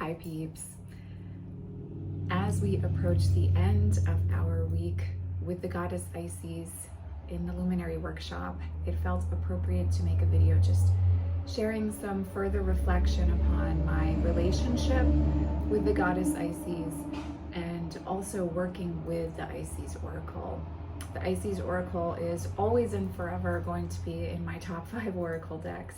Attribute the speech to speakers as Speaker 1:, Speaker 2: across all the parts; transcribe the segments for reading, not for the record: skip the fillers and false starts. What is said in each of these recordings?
Speaker 1: Hi peeps. As we approach the end of our week with the goddess Isis in the Luminary Workshop, it felt appropriate to make a video just sharing some further reflection upon my relationship with the goddess Isis and also working with the Isis Oracle. The Isis Oracle is always and forever going to be in my top 5 Oracle decks.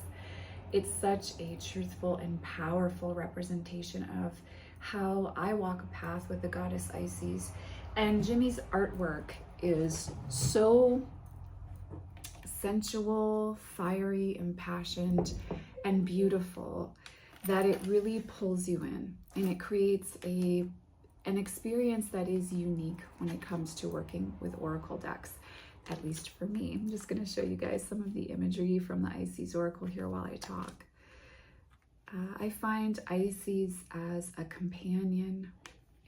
Speaker 1: It's such a truthful and powerful representation of how I walk a path with the goddess Isis. And Jimmy's artwork is so sensual, fiery, impassioned, and beautiful that it really pulls you in, and it creates an experience that is unique when it comes to working with Oracle decks, at least for me. I'm just going to show you guys some of the imagery from the Isis Oracle here while I talk. I find Isis as a companion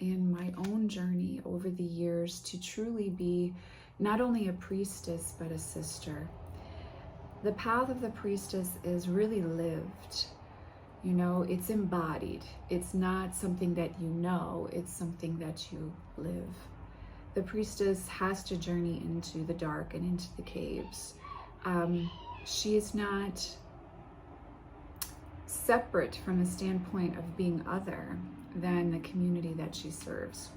Speaker 1: in my own journey over the years to truly be not only a priestess, but a sister. The path of the priestess is really lived. You know, it's embodied. It's not something that you know, it's something that you live. The priestess has to journey into the dark and into the caves. She is not separate from the standpoint of being other than the community that she serves.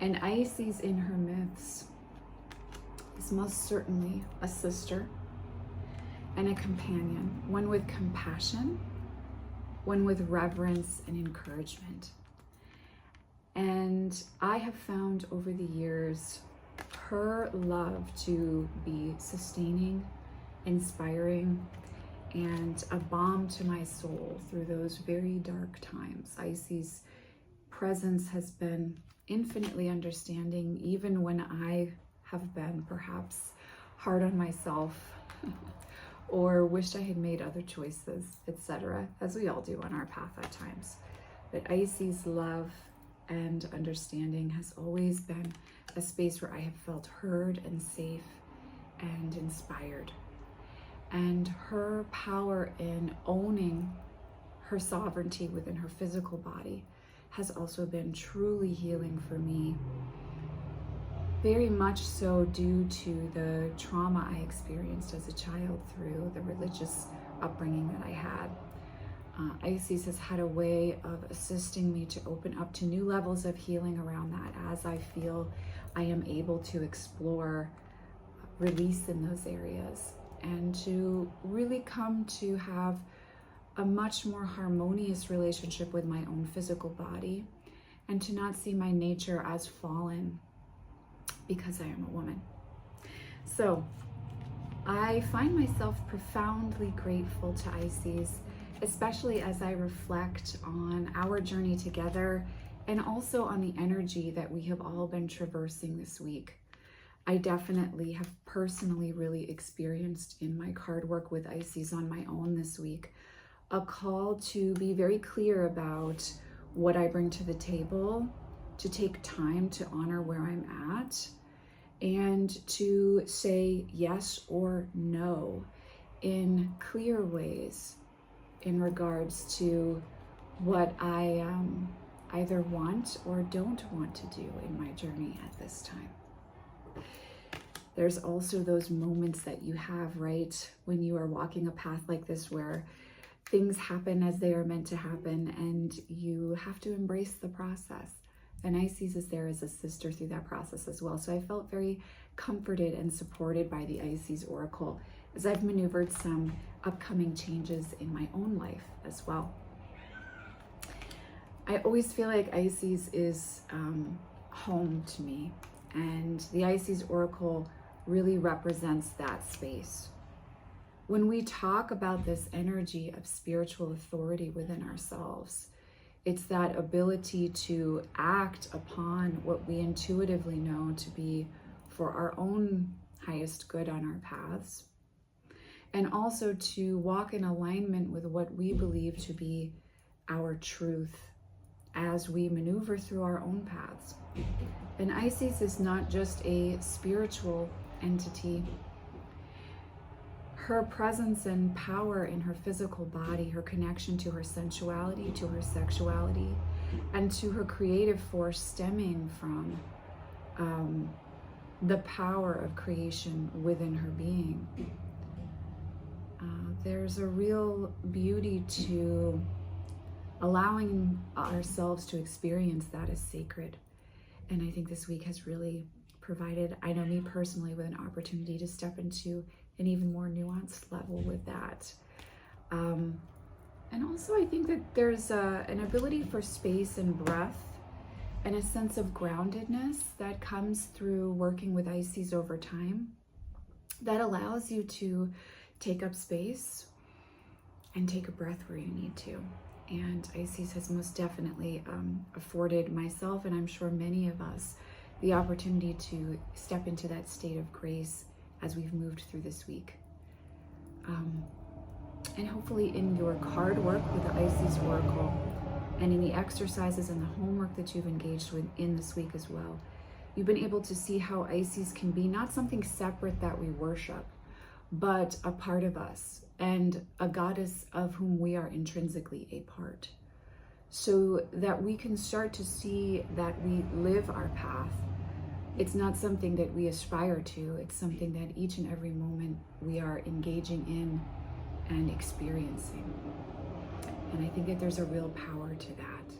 Speaker 1: And Isis in her myths is most certainly a sister and a companion, one with compassion, one with reverence and encouragement. And I have found over the years her love to be sustaining, inspiring, and a balm to my soul through those very dark times. Isis' presence has been infinitely understanding, even when I have been perhaps hard on myself or wished I had made other choices, etc., as we all do on our path at times. But Isis' love and understanding has always been a space where I have felt heard and safe and inspired. And her power in owning her sovereignty within her physical body has also been truly healing for me. Very much so due to the trauma I experienced as a child through the religious upbringing that I had. Isis has had a way of assisting me to open up to new levels of healing around that as I feel I am able to explore release in those areas and to really come to have a much more harmonious relationship with my own physical body and to not see my nature as fallen because I am a woman. So I find myself profoundly grateful to Isis, especially as I reflect on our journey together and also on the energy that we have all been traversing this week. I definitely have personally really experienced in my card work with Isis on my own this week a call to be very clear about what I bring to the table, to take time to honor where I'm at, and to say yes or no in clear ways in regards to what I either want or don't want to do in my journey at this time. There's also those moments that you have, right, when you are walking a path like this where things happen as they are meant to happen and you have to embrace the process. And Isis is there as a sister through that process as well. So I felt very comforted and supported by the Isis Oracle as I've maneuvered some upcoming changes in my own life as well. I always feel like Isis is home to me, and the Isis Oracle really represents that space. When we talk about this energy of spiritual authority within ourselves, it's that ability to act upon what we intuitively know to be for our own highest good on our paths, and also to walk in alignment with what we believe to be our truth as we maneuver through our own paths. And Isis is not just a spiritual entity. her presence and power in her physical body, her connection to her sensuality, to her sexuality, and to her creative force stemming from the power of creation within her being. There's a real beauty to allowing ourselves to experience that as sacred. And I think this week has really provided, I know me personally, with an opportunity to step into an even more nuanced level with that. And also I think that there's an ability for space and breath and a sense of groundedness that comes through working with Ices over time that allows you to take up space and take a breath where you need to. And Ices has most definitely afforded myself, and I'm sure many of us, the opportunity to step into that state of grace as we've moved through this week. And hopefully in your card work with the Ices Oracle, and in the exercises and the homework that you've engaged with in this week as well, you've been able to see how Ices can be not something separate that we worship, but a part of us, and a goddess of whom we are intrinsically a part. So that we can start to see that we live our path. It's not something that we aspire to, it's something that each and every moment we are engaging in and experiencing. And I think that there's a real power to that.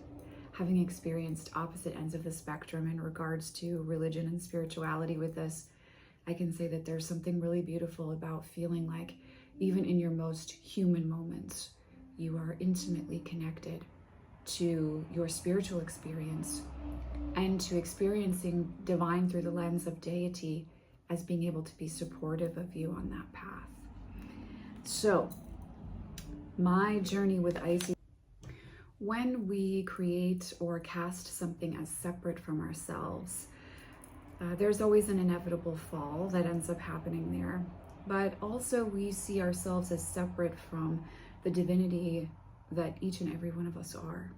Speaker 1: Having experienced opposite ends of the spectrum in regards to religion and spirituality with this, I can say that there's something really beautiful about feeling like even in your most human moments, you are intimately connected to your spiritual experience and to experiencing divine through the lens of deity as being able to be supportive of you on that path. So, my journey with Ices, when we create or cast something as separate from ourselves, there's always an inevitable fall that ends up happening there. But also we see ourselves as separate from the divinity that each and every one of us are.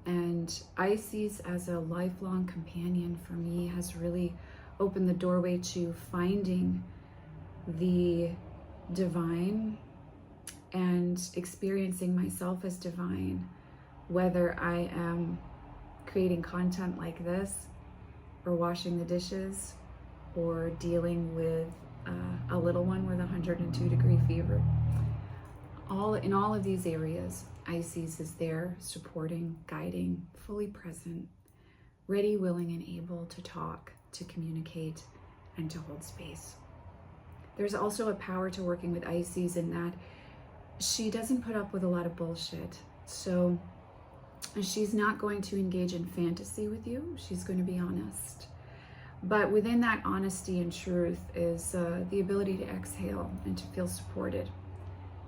Speaker 1: And Ices, as a lifelong companion for me, has really opened the doorway to finding the divine and experiencing myself as divine, whether I am creating content like this, or washing the dishes, or dealing with a little one with 102-degree fever. In all of these areas, Ices is there, supporting, guiding, fully present, ready, willing, and able to talk, to communicate, and to hold space. There's also a power to working with Ices in that she doesn't put up with a lot of bullshit. So she's not going to engage in fantasy with you. She's going to be honest. But within that honesty and truth is the ability to exhale and to feel supported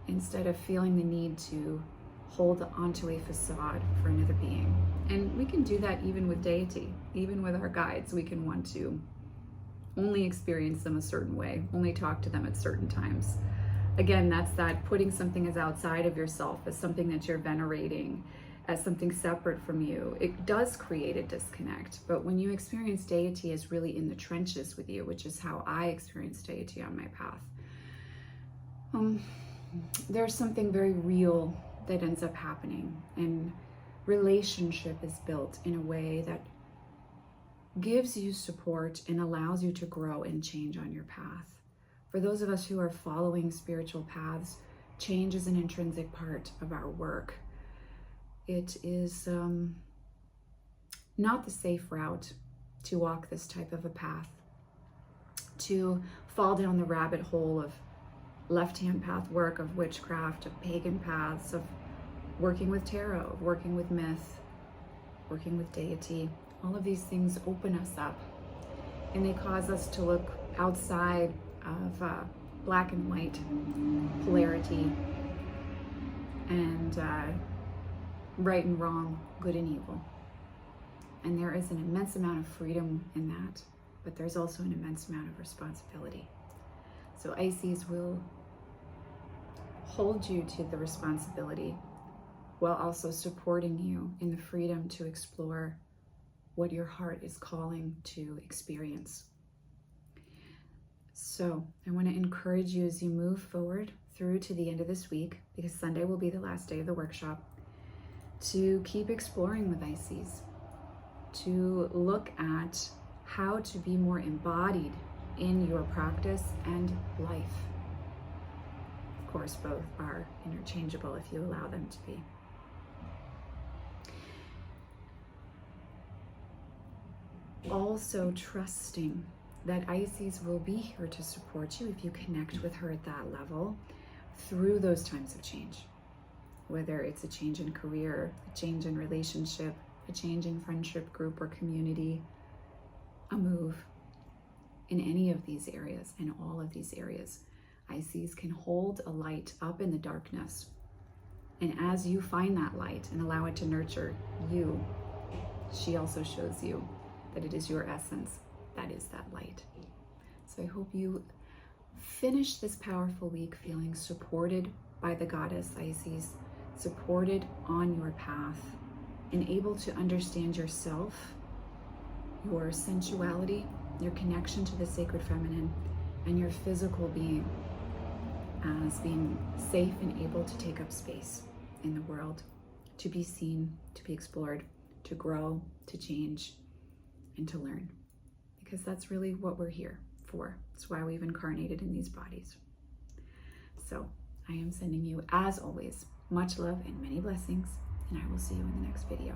Speaker 1: instead of feeling the need to hold onto a facade for another being. And we can do that even with deity, even with our guides. We can want to only experience them a certain way, only talk to them at certain times. Again, that's that putting something as outside of yourself, as something that you're venerating, as something separate from you. It does create a disconnect, but when you experience deity as really in the trenches with you, which is how I experienced deity on my path, there's something very real that ends up happening, and relationship is built in a way that gives you support and allows you to grow and change on your path. For those of us who are following spiritual paths, change is an intrinsic part of our work. It is not the safe route to walk this type of a path, to fall down the rabbit hole of left-hand path work, of witchcraft, of pagan paths, of working with tarot, of working with myth, working with deity. All of these things open us up, and they cause us to look outside of black and white polarity and right and wrong, good and evil. And there is an immense amount of freedom in that, but there's also an immense amount of responsibility. So Ices will hold you to the responsibility while also supporting you in the freedom to explore what your heart is calling to experience. So I want to encourage you as you move forward through to the end of this week, because Sunday will be the last day of the workshop, to keep exploring with Ices, to look at how to be more embodied in your practice and life. Of course, both are interchangeable if you allow them to be. Also trusting that Ices will be here to support you if you connect with her at that level through those times of change. Whether it's a change in career, a change in relationship, a change in friendship group or community, a move. In any of these areas, in all of these areas, Ices can hold a light up in the darkness. And as you find that light and allow it to nurture you, she also shows you that it is your essence that is that light. So I hope you finish this powerful week feeling supported by the goddess Isis, supported on your path, and able to understand yourself, your sensuality, your connection to the sacred feminine, and your physical being as being safe and able to take up space in the world, to be seen, to be explored, to grow, to change, and to learn. Because that's really what we're here for. It's why we've incarnated in these bodies. So I am sending you, as always, much love and many blessings, and I will see you in the next video.